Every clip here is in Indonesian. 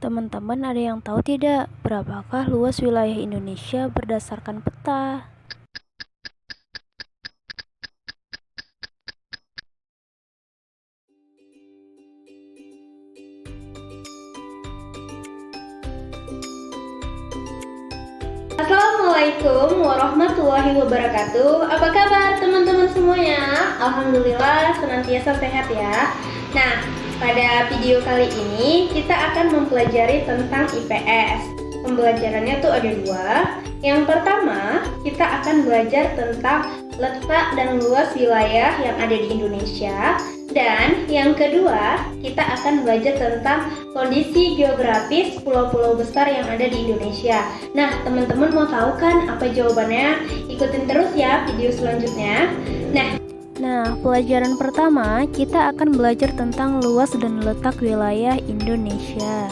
Teman-teman ada yang tahu tidak berapakah luas wilayah Indonesia berdasarkan peta? Assalamualaikum warahmatullahi wabarakatuh. Apa kabar teman-teman semuanya? Alhamdulillah senantiasa sehat ya. Nah, pada video kali ini kita akan mempelajari tentang IPS. Pembelajarannya tuh ada dua. Yang pertama, kita akan belajar tentang letak dan luas wilayah yang ada di Indonesia. Dan yang kedua, kita akan belajar tentang kondisi geografis pulau-pulau besar yang ada di Indonesia. Nah, teman-teman mau tahu kan apa jawabannya? Ikutin terus ya video selanjutnya. Nah, pelajaran pertama kita akan belajar tentang luas dan letak wilayah Indonesia.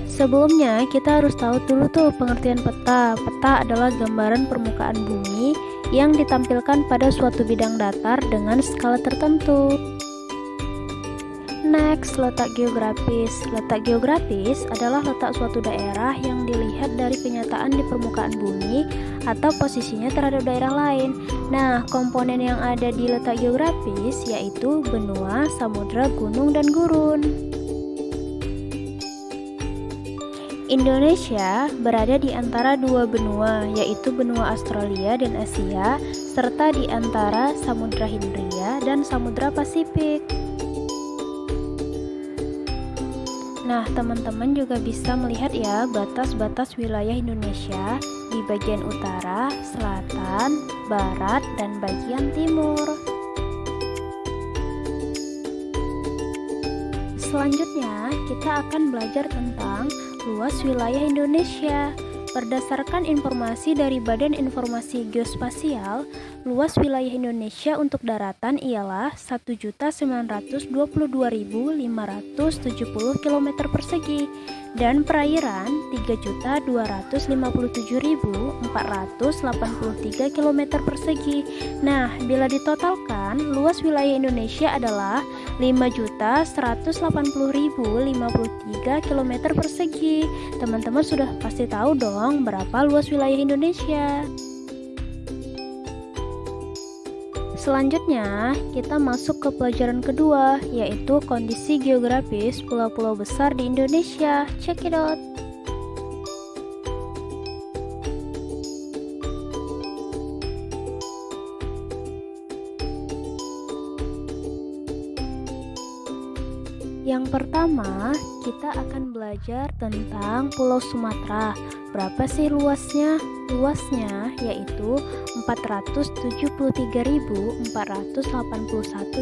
Sebelumnya kita harus tahu dulu tuh pengertian peta. Peta adalah gambaran permukaan bumi yang ditampilkan pada suatu bidang datar dengan skala tertentu. Next, letak geografis. Letak geografis adalah letak suatu daerah yang dilihat dari kenyataan di permukaan bumi atau posisinya terhadap daerah lain. Nah, komponen yang ada di letak geografis yaitu benua, samudra, gunung, dan gurun. Indonesia berada di antara dua benua, yaitu benua Australia dan Asia, serta di antara Samudra Hindia dan Samudra Pasifik. Nah, teman-teman juga bisa melihat ya batas-batas wilayah Indonesia di bagian utara, selatan, barat, dan bagian timur. Selanjutnya, kita akan belajar tentang luas wilayah Indonesia. Berdasarkan informasi dari Badan Informasi Geospasial, luas wilayah Indonesia untuk daratan ialah 1.922.570 km persegi dan perairan 3.257.483 km persegi. Nah, bila ditotalkan, luas wilayah Indonesia adalah 5.180.053 km persegi. Teman-teman sudah pasti tahu dong berapa luas wilayah Indonesia. Selanjutnya, kita masuk ke pelajaran kedua, yaitu kondisi geografis pulau-pulau besar di Indonesia. Check it out. Yang pertama, kita akan belajar tentang Pulau Sumatera. Berapa sih luasnya? Luasnya yaitu 473.481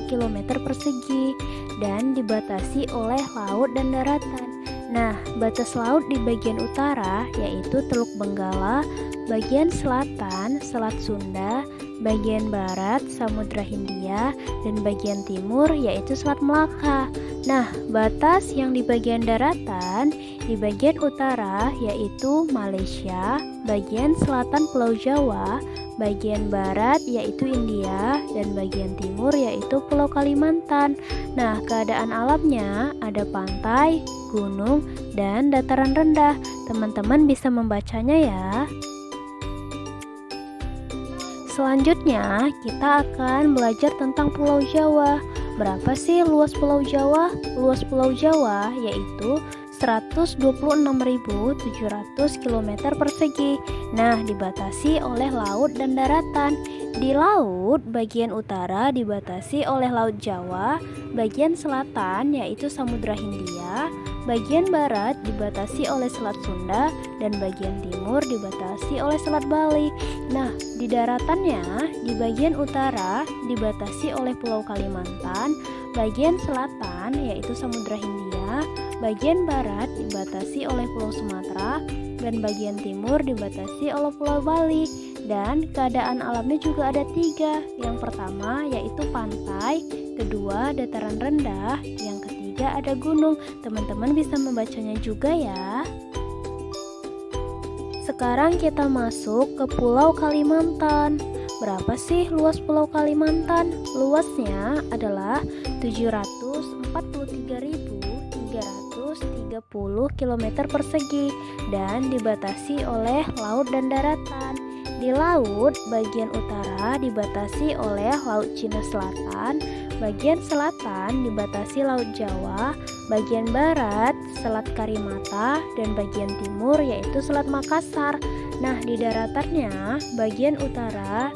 km persegi dan dibatasi oleh laut dan daratan. Nah, batas laut di bagian utara yaitu Teluk Benggala, bagian selatan Selat Sunda, bagian barat Samudra Hindia, dan bagian timur yaitu Selat Melaka. Nah, batas yang di bagian daratan di bagian utara yaitu Malaysia, bagian selatan Pulau Jawa, bagian barat yaitu India, dan bagian timur yaitu Pulau Kalimantan. Nah, keadaan alamnya ada pantai, gunung, dan dataran rendah. Teman-teman bisa membacanya ya. Selanjutnya, kita akan belajar tentang Pulau Jawa. Berapa sih luas Pulau Jawa? Luas Pulau Jawa yaitu 126.700 km persegi. Nah, dibatasi oleh laut dan daratan. Di laut, bagian utara dibatasi oleh Laut Jawa, bagian selatan yaitu Samudra Hindia, bagian barat dibatasi oleh Selat Sunda, dan bagian timur dibatasi oleh Selat Bali. Nah, di daratannya, di bagian utara dibatasi oleh Pulau Kalimantan, bagian selatan yaitu Samudra Hindia, bagian barat dibatasi oleh Pulau Sumatera, dan bagian timur dibatasi oleh Pulau Bali. Dan keadaan alamnya juga ada 3. Yang pertama yaitu pantai, kedua dataran rendah, yang ketiga ada gunung. Teman-teman bisa membacanya juga ya. Sekarang kita masuk ke Pulau Kalimantan. Berapa sih luas Pulau Kalimantan? Luasnya adalah 743.333 km persegi dan dibatasi oleh laut dan daratan. Di laut, bagian utara dibatasi oleh Laut Cina Selatan, bagian selatan dibatasi Laut Jawa, bagian barat Selat Karimata, dan bagian timur yaitu Selat Makassar. Nah, di daratannya, bagian utara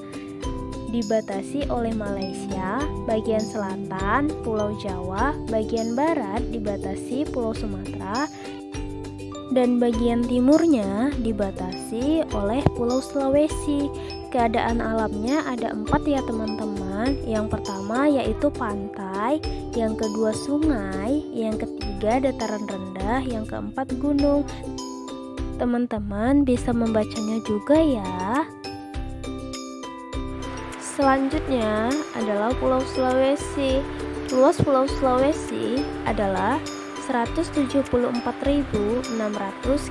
dibatasi oleh Malaysia, bagian selatan Pulau Jawa, bagian barat dibatasi Pulau Sumatera, dan bagian timurnya dibatasi oleh Pulau Sulawesi. Keadaan alamnya ada 4 ya teman-teman. Yang pertama yaitu pantai, yang kedua sungai, yang ketiga dataran rendah, yang keempat gunung. Teman-teman bisa membacanya juga ya. Selanjutnya adalah Pulau Sulawesi. Luas Pulau Sulawesi adalah 174.600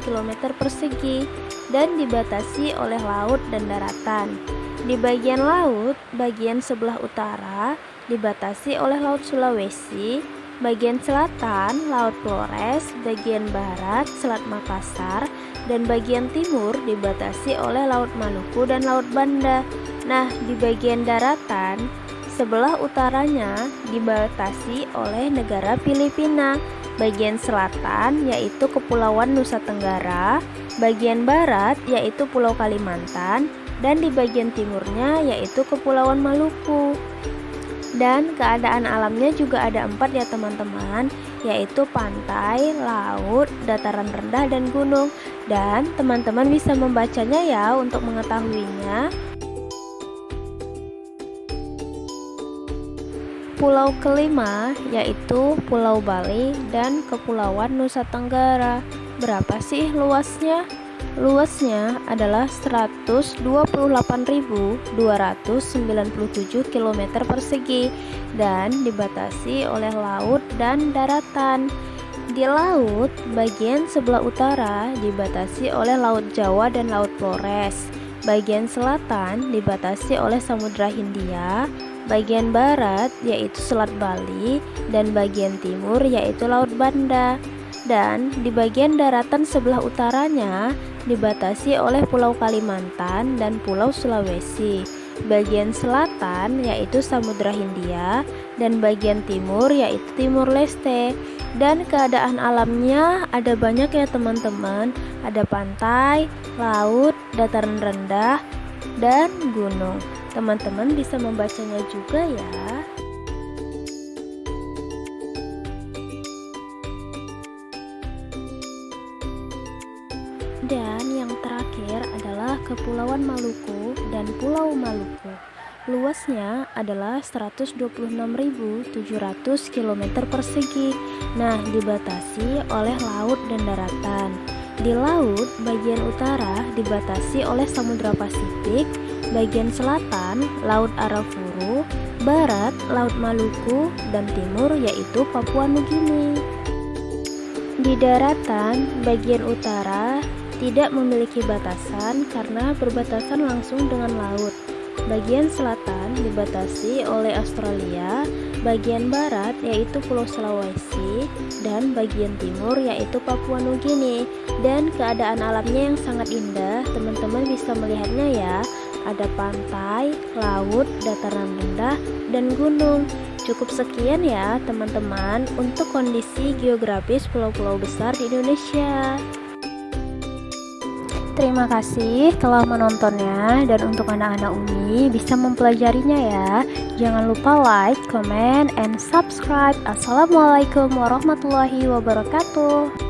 km persegi dan dibatasi oleh laut dan daratan. Di bagian laut, bagian sebelah utara dibatasi oleh Laut Sulawesi, bagian selatan Laut Flores, bagian barat Selat Makassar, dan bagian timur dibatasi oleh Laut Maluku dan Laut Banda. Nah, di bagian daratan, sebelah utaranya dibatasi oleh negara Filipina, bagian selatan yaitu Kepulauan Nusa Tenggara, bagian barat yaitu Pulau Kalimantan, dan di bagian timurnya yaitu Kepulauan Maluku. Dan keadaan alamnya juga ada 4 ya teman-teman, yaitu pantai, laut, dataran rendah, dan gunung. Dan teman-teman bisa membacanya ya untuk mengetahuinya. Pulau kelima yaitu Pulau Bali dan Kepulauan Nusa Tenggara. Berapa sih luasnya? Luasnya adalah 128.297 km persegi dan dibatasi oleh laut dan daratan. Di laut, bagian sebelah utara dibatasi oleh Laut Jawa dan Laut Flores. Bagian selatan dibatasi oleh Samudra Hindia, bagian barat yaitu Selat Bali, dan bagian timur yaitu Laut Banda. Dan di bagian daratan sebelah utaranya dibatasi oleh Pulau Kalimantan dan Pulau Sulawesi. Bagian selatan yaitu Samudra Hindia, dan bagian timur yaitu Timur Leste. Dan keadaan alamnya ada banyak ya teman-teman. Ada pantai, laut, dataran rendah, dan gunung. Teman-teman bisa membacanya juga ya. Dan yang terakhir adalah Kepulauan Maluku dan Pulau Maluku. Luasnya adalah 126.700 km persegi. Nah, dibatasi oleh laut dan daratan. Di laut, bagian utara dibatasi oleh Samudra Pasifik, bagian selatan Laut Arafuru, barat Laut Maluku, dan timur yaitu Papua Nugini. Di daratan, bagian utara tidak memiliki batasan karena berbatasan langsung dengan laut. Bagian selatan dibatasi oleh Australia, bagian barat yaitu Pulau Sulawesi, dan bagian timur yaitu Papua Nugini. Dan keadaan alamnya yang sangat indah, teman-teman bisa melihatnya ya. Ada pantai, laut, dataran rendah, dan gunung. Cukup sekian ya teman-teman untuk kondisi geografis pulau-pulau besar di Indonesia. Terima kasih telah menontonnya, dan untuk anak-anak Umi bisa mempelajarinya ya. Jangan lupa like, comment, and subscribe. Assalamualaikum warahmatullahi wabarakatuh.